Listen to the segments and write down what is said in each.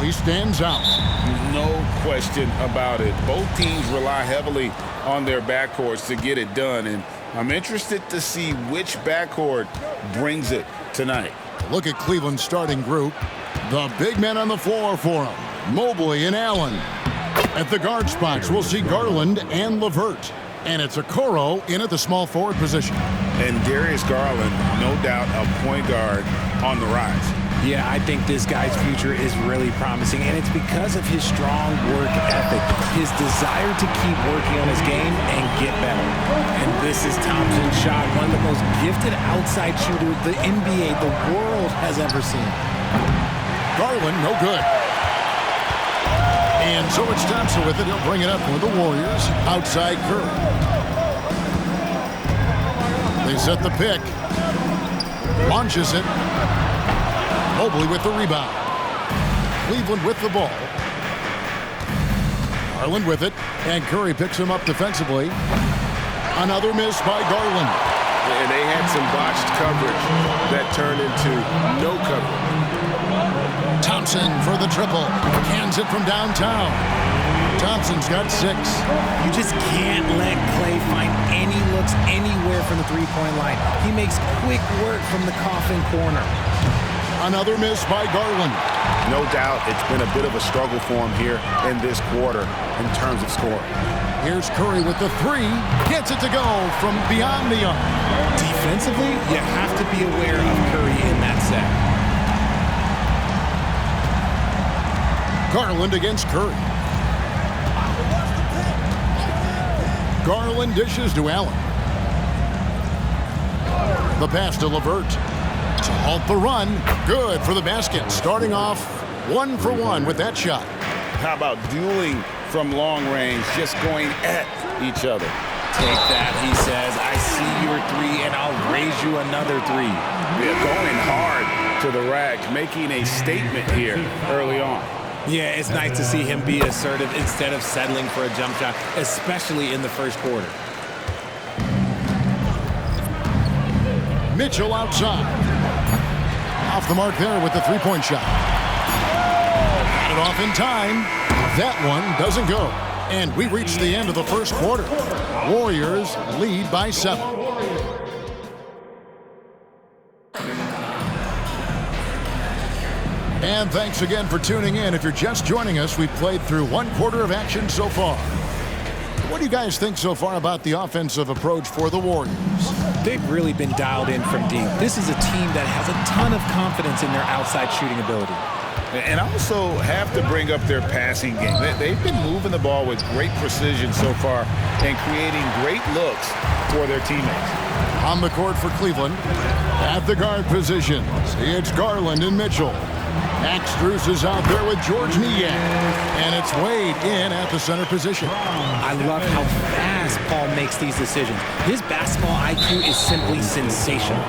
certainly stands out. No question about it. Both teams rely heavily on their backcourts to get it done, and I'm interested to see which backcourt brings it tonight. Look at Cleveland's starting group. The big men on the floor for them, Mobley and Allen. At the guard spots, we'll see Garland and LeVert. And it's Okoro in at the small forward position. And Darius Garland, no doubt a point guard on the rise. Yeah, I think this guy's future is really promising, and it's because of his strong work ethic, his desire to keep working on his game and get better. And this is Thompson's shot, one of the most gifted outside shooters the NBA, the world has ever seen. Garland, no good. And so it's Thompson with it. He'll bring it up for the Warriors. Outside Curry. They set the pick. Launches it. Mobley with the rebound. Cleveland with the ball. Garland with it. And Curry picks him up defensively. Another miss by Garland. And they had some botched coverage that turned into no coverage. Thompson for the triple. Cans it from downtown. Thompson's got 6. You just can't let Klay find any looks anywhere from the three-point line. He makes quick work from the coffin corner. Another miss by Garland. No doubt it's been a bit of a struggle for him here in this quarter in terms of scoring. Here's Curry with the 3. Gets it to go from beyond the arc. Defensively, you have to be aware of Curry in that set. Garland against Curry. Garland dishes to Allen. The pass to LeVert. To halt the run. Good for the basket. Starting off 1 for 1 with that shot. How about dueling from long range, just going at each other? Take that, he says. I see your 3, and I'll raise you another 3. Yeah, going hard to the rack, making a statement here early on. Yeah, it's nice to see him be assertive instead of settling for a jump shot, especially in the first quarter. Mitchell outside. Off the mark there with the three-point shot. Got it off in time. That one doesn't go. And we reach the end of the first quarter. Warriors lead by 7. And thanks again for tuning in. If you're just joining us, we've played through 1 quarter of action so far. What do you guys think so far about the offensive approach for the Warriors? They've really been dialed in from deep. This is a team that has a ton of confidence in their outside shooting ability. And also have to bring up their passing game. They've been moving the ball with great precision so far and creating great looks for their teammates. On the court for Cleveland, at the guard positions, it's Garland and Mitchell. Max Strus is out there with George Niang. And it's Wade in at the center position. I love how fast Paul makes these decisions. His basketball IQ is simply sensational.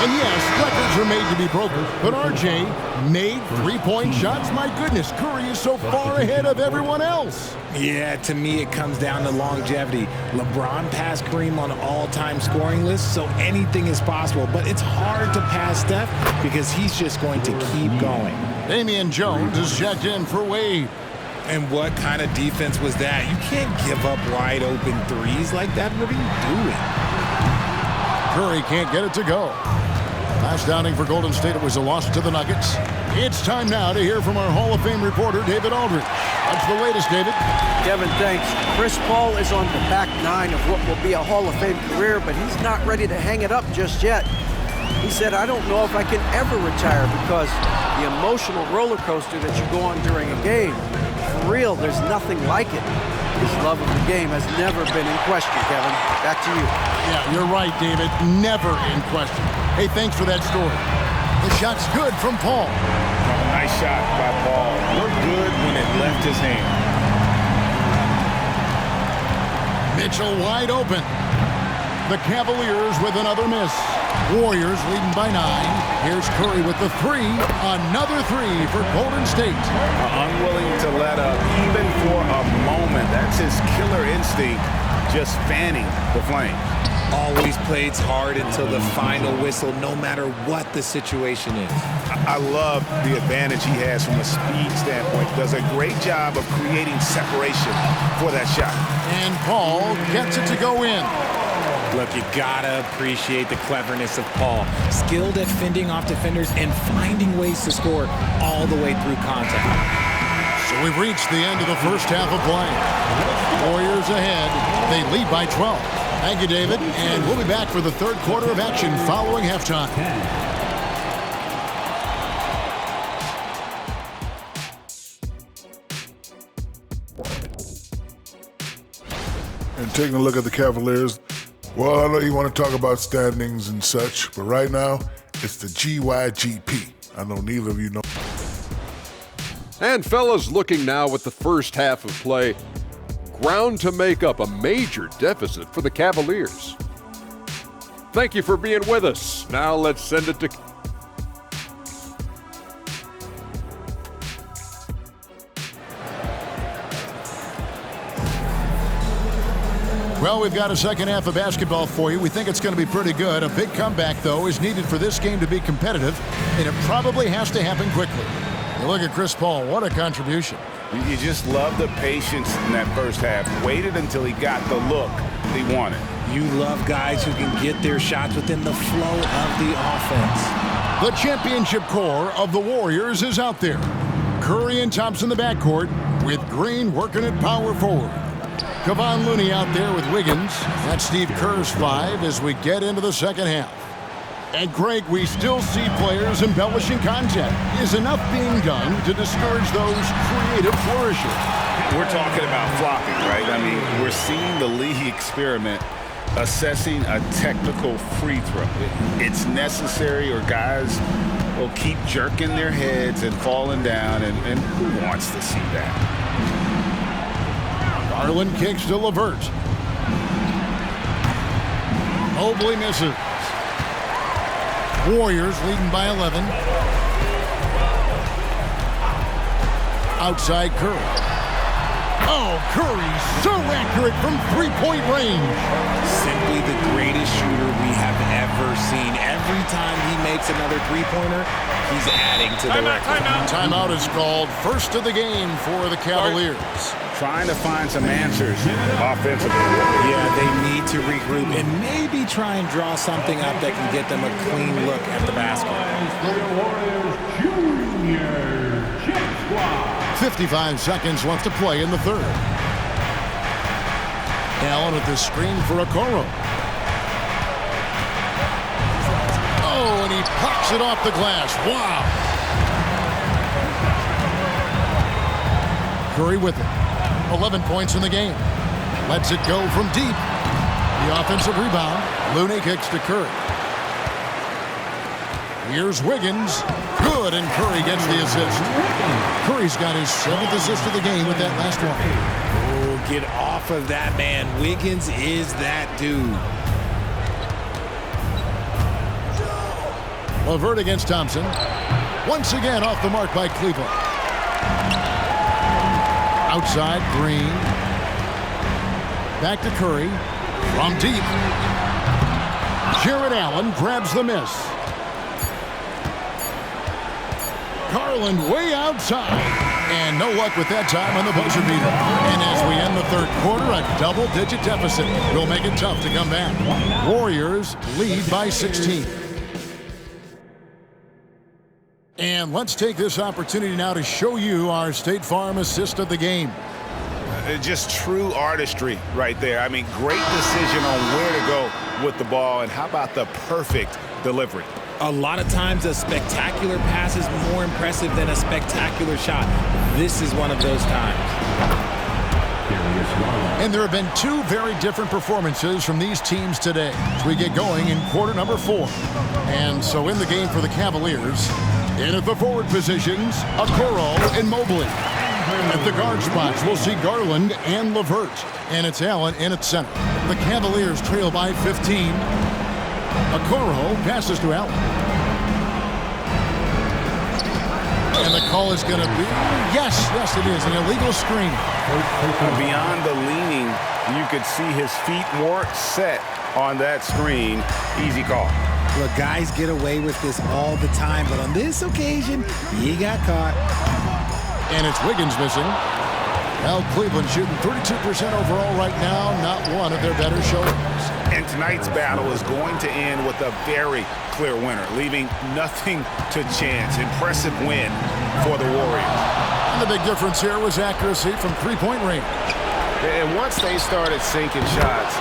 And yes, records are made to be broken, but RJ made three-point shots. My goodness, Curry is so far ahead of everyone else. Yeah, to me it comes down to longevity. LeBron passed Kareem on all-time scoring lists, so anything is possible. But it's hard to pass Steph because he's just going to keep going. Damian Jones is checked in for Wade. And what kind of defense was that? You can't give up wide open threes like that. What are you doing? Curry can't get it to go. Last outing for Golden State, it was a loss to the Nuggets. It's time now to hear from our Hall of Fame reporter, David Aldridge. What's the latest, David? Kevin, thanks. Chris Paul is on the back 9 of what will be a Hall of Fame career, but he's not ready to hang it up just yet. He said, I don't know if I can ever retire because the emotional roller coaster that you go on during a game, for real, there's nothing like it. His love of the game has never been in question, Kevin. Back to you. Yeah, you're right, David. Never in question. Hey, thanks for that story. The shot's good from Paul. Nice shot by Paul. Looked good when it left his hand. Mitchell wide open. The Cavaliers with another miss. Warriors leading by 9. Here's Curry with the 3. Another 3 for Golden State. Unwilling to let up even for a moment. That's his killer instinct, just fanning the flame. Always plays hard until the final whistle, no matter what the situation is. I love the advantage he has from a speed standpoint. Does a great job of creating separation for that shot. And Paul gets it to go in. Look, you gotta appreciate the cleverness of Paul. Skilled at fending off defenders and finding ways to score all the way through contact. So we've reached the end of the first half of play. Warriors ahead. They lead by 12. Thank you, David. And we'll be back for the third quarter of action following halftime. And taking a look at the Cavaliers, well, I know you want to talk about standings and such, but right now, it's the GYGP. I know neither of you know. And fellas, looking now at the first half of play, ground to make up a major deficit for the Cavaliers. Thank you for being with us. Now let's send it to... Well, we've got a second half of basketball for you. We think it's going to be pretty good. A big comeback, though, is needed for this game to be competitive, and it probably has to happen quickly. You look at Chris Paul. What a contribution. You just love the patience in that first half. Waited until he got the look he wanted. You love guys who can get their shots within the flow of the offense. The championship core of the Warriors is out there. Curry and Thompson in the backcourt, with Green working at power forward. Kevon Looney out there with Wiggins. That's Steve Kerr's 5 as we get into the second half. And Greg, we still see players embellishing contact. Is enough being done to discourage those creative flourishes? We're talking about flopping, right? I mean, we're seeing the league experiment assessing a technical free throw. It's necessary or guys will keep jerking their heads and falling down, and who wants to see that? Garland kicks to LeVert. Mobley misses. Warriors leading by 11. Outside Curry. Oh, Curry so accurate from three-point range. Simply the greatest shooter we have ever seen. Every time he makes another three-pointer, he's adding to the record. Timeout is called. First of the game for the Cavaliers. Trying to find some answers offensively. Yeah, they need to regroup and maybe try and draw something up that can get them a clean look at the basket. 55 seconds left to play in the third. Allen at the screen for Okoro. Oh, and he pops it off the glass. Wow. Curry with it. 11 points in the game. Lets it go from deep. The offensive rebound. Looney kicks to Curry. Here's Wiggins. Good, and Curry gets the assist. Curry's got his 7th assist of the game with that last one. Oh, get off of that, man. Wiggins is that dude. LeVert against Thompson. Once again off the mark by Cleveland. Outside, Green. Back to Curry. From deep. Jarrett Allen grabs the miss. Garland way outside. And no luck with that time on the buzzer beater. And as we end the third quarter, a double-digit deficit will make it tough to come back. Warriors lead by 16. And let's take this opportunity now to show you our State Farm assist of the game. Just true artistry right there. I mean, great decision on where to go with the ball, and how about the perfect delivery? A lot of times a spectacular pass is more impressive than a spectacular shot. This is one of those times. And there have been two very different performances from these teams today as we get going in quarter number 4. And so in the game for the Cavaliers, in at the forward positions, Okoro and Mobley. At the guard spots, we'll see Garland and LeVert. And it's Allen in at center. The Cavaliers trail by 15. Okoro passes to Allen. And the call is going to be, yes, it is, an illegal screen. Beyond the leaning, you could see his feet weren't set on that screen. Easy call. Look, guys get away with this all the time, but on this occasion, he got caught. And it's Wiggins missing. Well, Cleveland shooting 32% overall right now, not one of their better showings. And tonight's battle is going to end with a very clear winner, leaving nothing to chance. Impressive win for the Warriors. And the big difference here was accuracy from three-point range. And once they started sinking shots,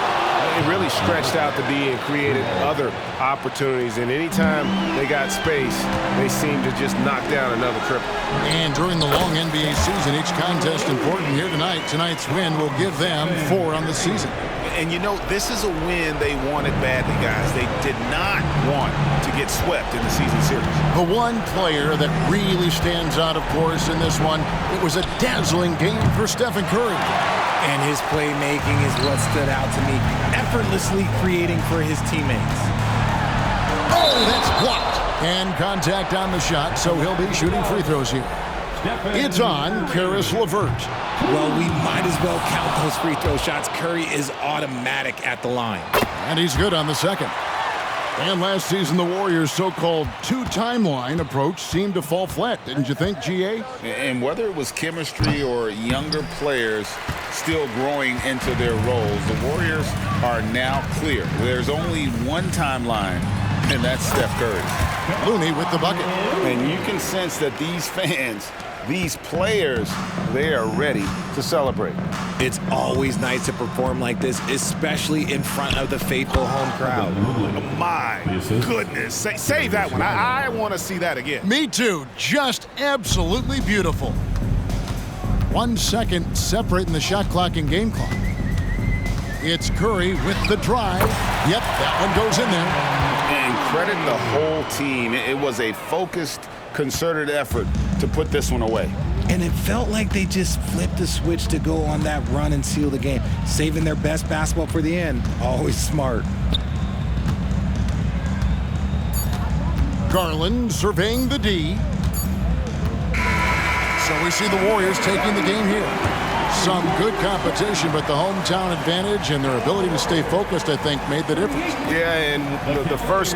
it really stretched out the D and created other opportunities. And anytime they got space, they seemed to just knock down another triple. And during the long NBA season, each contest important here tonight. Tonight's win will give them 4 on the season. And you know, this is a win they wanted badly, guys. They did not want to get swept in the season series. The one player that really stands out, of course, in this one, it was a dazzling game for Stephen Curry. And his playmaking is what stood out to me, effortlessly creating for his teammates. Oh, that's blocked. And contact on the shot, so he'll be shooting free throws here. It's on Caris LeVert. Well, we might as well count those free throw shots. Curry is automatic at the line. And he's good on the second. And last season, the Warriors' so-called two-timeline approach seemed to fall flat, didn't you think, GA? And whether it was chemistry or younger players still growing into their roles, the Warriors are now clear. There's only one timeline, and that's Steph Curry. Looney with the bucket. And you can sense that these fans, these players, they are ready to celebrate. It's always nice to perform like this, especially in front of the faithful home crowd. My goodness. Save that one. I want to see that again. Me too. Just absolutely beautiful. 1 second separating the shot clock and game clock. It's Curry with the drive. Yep, that one goes in there. And credit the whole team. It was a focused, concerted effort to put this one away. And it felt like they just flipped the switch to go on that run and seal the game, saving their best basketball for the end. Always smart. Garland surveying the D. So we see the Warriors taking the game here. Some good competition, but the hometown advantage and their ability to stay focused, I think, made the difference. Yeah, and the first